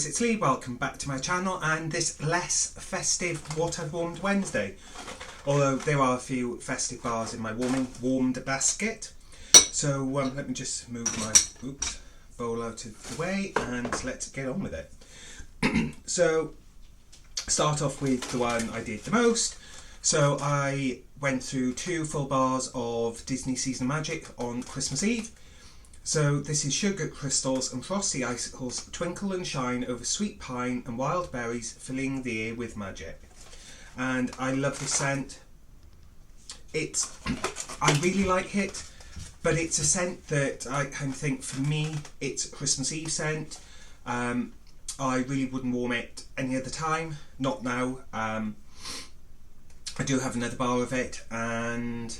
guys, it's Lee. Welcome back to my channel and this less festive What I've Warmed Wednesday. Although there are a few festive bars in my warmed basket. So let me just move my bowl out of the way and let's get on with it. So start off with the one I did the most. So I went through 2 full bars of Disney Season of Magic on Christmas Eve. So this is Sugar Crystals and Frosty Icicles twinkle and shine over sweet pine and wild berries, filling the air with magic. And I love this scent. I really like it, but it's a scent that I kind of think, for me, it's a Christmas Eve scent. I really wouldn't warm it any other time, not now. I do have another bar of it, and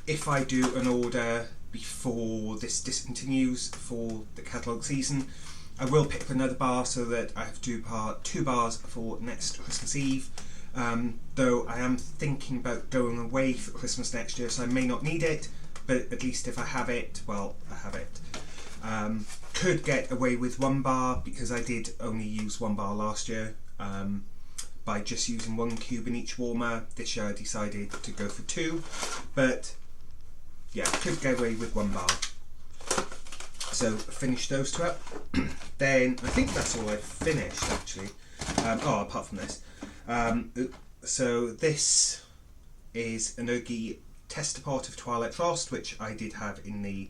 if I do an order before this discontinues for the catalogue season, I will pick up another bar so that I have 2 bars for next Christmas Eve. Though I am thinking about going away for Christmas next year, so I may not need it, but at least if I have it, well, I have it. Could get away with 1 bar because I did only use 1 bar last year by just using 1 cube in each warmer. This year I decided to go for 2, but yeah, could get away with 1 bar. So finish those 2 up. Then I think that's all I've finished actually. Apart from this. So this is an Oogie Tester Pot of Twilight Frost, which I did have in the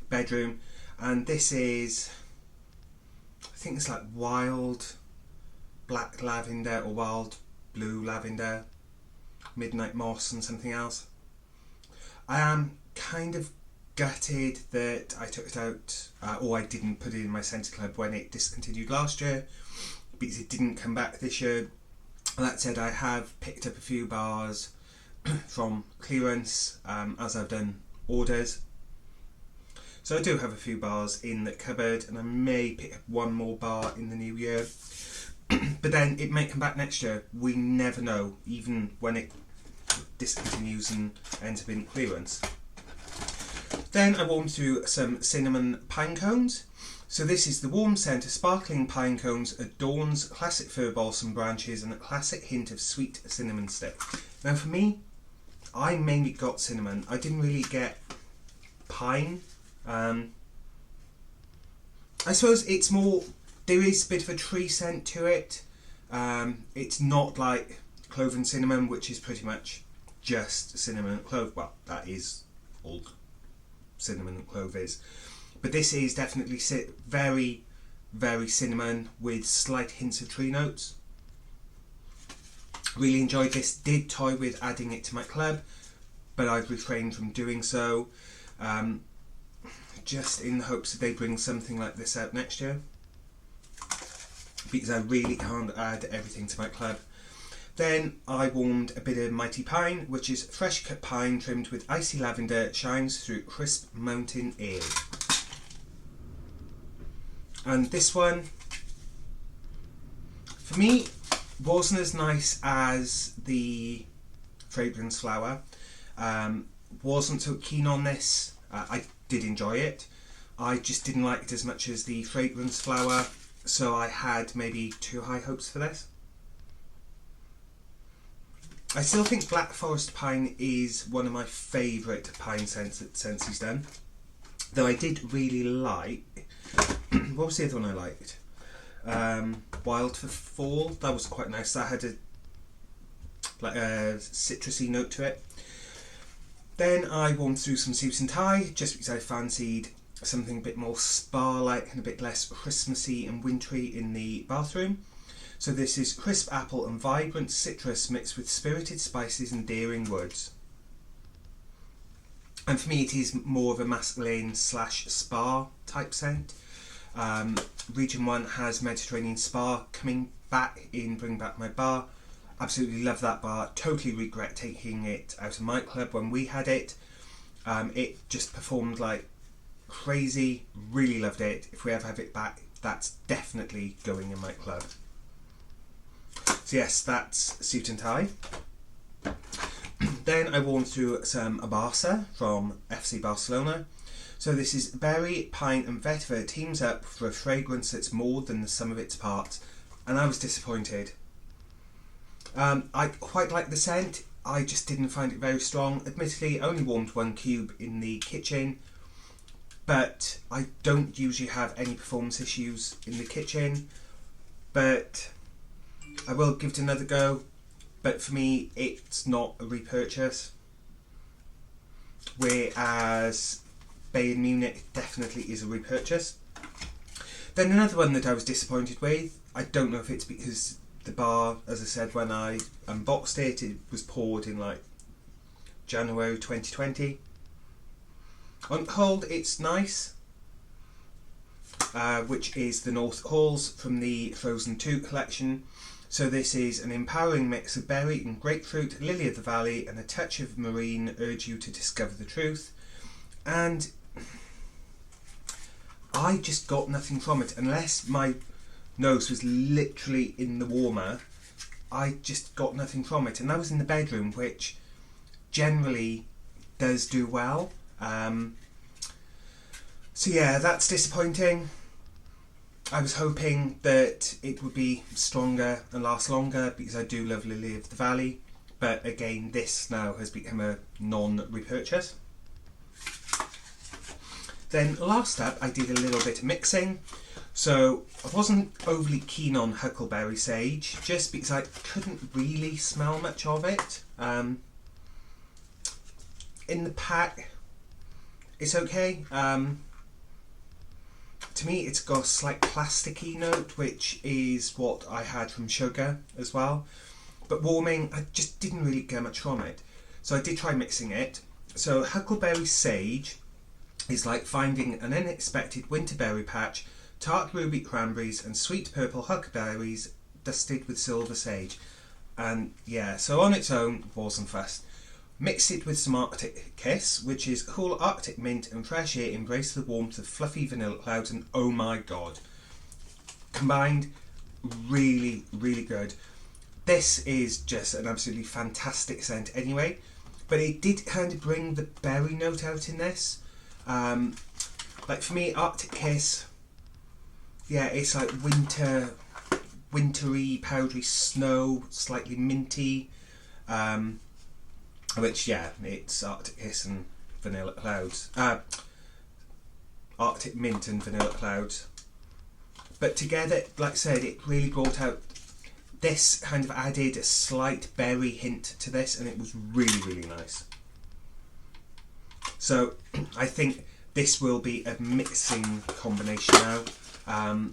bedroom. And this is, I think it's like wild black lavender or wild blue lavender, midnight moss and something else. I am kind of gutted that I took it out, or I didn't put it in my Centre Club when it discontinued last year, because it didn't come back this year. That said, I have picked up a few bars from clearance as I've done orders. So I do have a few bars in the cupboard, and I may pick up 1 more bar in the new year. But then it may come back next year. We never know, even when it discontinues and ends up in clearance. Then I warmed through some cinnamon pine cones. So this is the warm scent of sparkling pine cones, adorns classic fir balsam branches and a classic hint of sweet cinnamon stick. Now for me, I mainly got cinnamon. I didn't really get pine. I suppose it's more, there is a bit of a tree scent to it. It's not like clove and cinnamon, which is pretty much just cinnamon and clove. Well, that is all cinnamon and clove is. But this is definitely very, very cinnamon with slight hints of tree notes. Really enjoyed this. Did toy with adding it to my club, but I've refrained from doing so. Just in the hopes that they bring something like this out next year, because I really can't add everything to my club. Then I warmed a bit of Mighty Pine, which is fresh cut pine trimmed with icy lavender, shines through crisp mountain air. And this one, for me, wasn't as nice as the Fragrance Flower. Wasn't so keen on this. I did enjoy it. I just didn't like it as much as the Fragrance Flower, so I had maybe too high hopes for this. I still think Black Forest Pine is one of my favourite pine scents that Scentsy's done. Though I did really like, what was the other one I liked? Wild for Fall. That was quite nice. That had a citrusy note to it. Then I warmed through some Suit and Tie, just because I fancied something a bit more spa-like and a bit less Christmassy and wintry in the bathroom. So this is crisp apple and vibrant citrus mixed with spirited spices and daring woods. And for me it is more of a masculine / spa type scent. Region 1 has Mediterranean Spa coming back in Bring Back My Bar. Absolutely love that bar. Totally regret taking it out of my club when we had it. It just performed like crazy. Really loved it. If we ever have it back, that's definitely going in my club. So yes, that's Suit and Tie. Then I warmed through some Abasa from FC Barcelona. So this is berry, pine and vetiver teams up for a fragrance that's more than the sum of its parts, and I was disappointed. I quite like the scent, I just didn't find it very strong. Admittedly, I only warmed 1 cube in the kitchen, but I don't usually have any performance issues in the kitchen, but I will give it another go. But for me, it's not a repurchase, whereas Bayern Munich definitely is a repurchase. Then another one that I was disappointed with, I don't know if it's because the bar, as I said, when I unboxed it, it was poured in like January 2020. On hold, it's nice, which is the North Halls from the Frozen 2 collection. So this is an empowering mix of berry and grapefruit, lily of the valley and a touch of marine urge you to discover the truth. And I just got nothing from it, unless my nose was literally in the warmer. I just got nothing from it, and that was in the bedroom, which generally does do well. So yeah, that's disappointing. I was hoping that it would be stronger and last longer, because I do love Lily of the Valley, but again, this now has become a non-repurchase. Then last up, I did a little bit of mixing. So I wasn't overly keen on Huckleberry Sage, just because I couldn't really smell much of it. In the pack, it's okay. To me, it's got a slight plasticky note, which is what I had from Sugar as well. But warming, I just didn't really get much from it. So I did try mixing it. So Huckleberry Sage is like finding an unexpected winterberry patch, tart ruby cranberries and sweet purple huckleberries dusted with silver sage. And yeah, so on its own, wasn't fussed. Mix it with some Arctic Kiss, which is cool Arctic mint and fresh air embrace the warmth of fluffy vanilla clouds, and oh my god. Combined, really, really good. This is just an absolutely fantastic scent anyway, but it did kind of bring the berry note out in this. Like for me, Arctic Kiss, yeah, it's like wintry, powdery snow, slightly minty, which, yeah, it's Arctic Kiss and Vanilla Clouds. Arctic Mint and Vanilla Clouds. But together, like I said, it really brought out, this kind of added a slight berry hint to this, and it was really, really nice. So I think this will be a mixing combination now.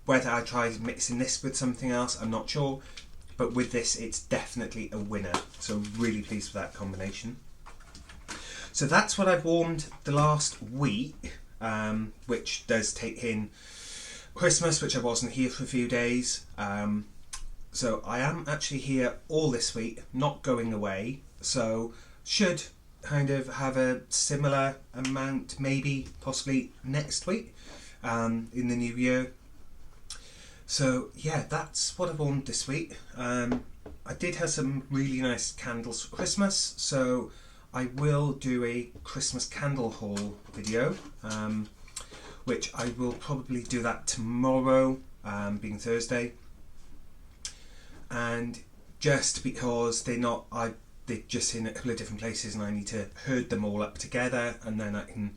Whether I tried mixing this with something else, I'm not sure. But with this, it's definitely a winner. So really pleased with that combination. So that's what I've warmed the last week, which does take in Christmas, which I wasn't here for a few days. So I am actually here all this week, not going away. So should kind of have a similar amount, maybe, possibly next week, in the new year. So yeah, that's what I've warmed this week. I did have some really nice candles for Christmas, so I will do a Christmas candle haul video, which I will probably do that tomorrow, being Thursday. And just because they're just in a couple of different places and I need to herd them all up together, and then I can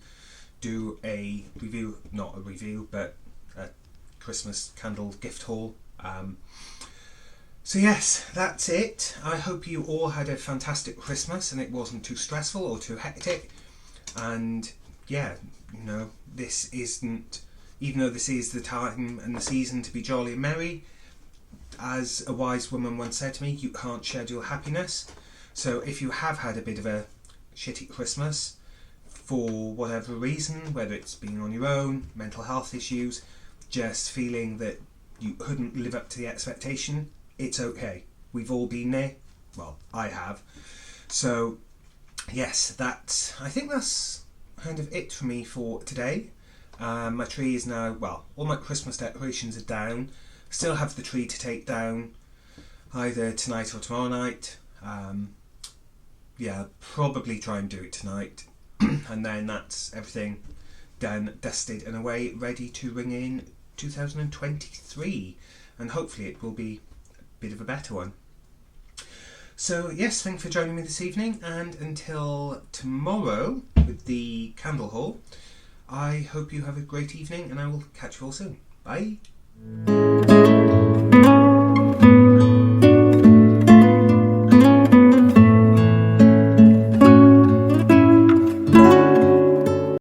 do a review, not a review, but a Christmas candle gift haul. So yes, that's it. I hope you all had a fantastic Christmas and it wasn't too stressful or too hectic. And yeah, you know, this isn't, even though this is the time and the season to be jolly and merry, as a wise woman once said to me, you can't schedule happiness. So if you have had a bit of a shitty Christmas for whatever reason, whether it's being on your own, mental health issues, just feeling that you couldn't live up to the expectation, it's okay. We've all been there. Well, I have. So yes, I think that's kind of it for me for today. My tree is now, well, all my Christmas decorations are down. Still have the tree to take down either tonight or tomorrow night. yeah, I'll probably try and do it tonight. And then that's everything done, dusted and away, ready to ring in 2023. And hopefully it will be a bit of a better one. So yes, thanks for joining me this evening, and until tomorrow with the candle haul, I hope you have a great evening, and I will catch you all soon. Bye.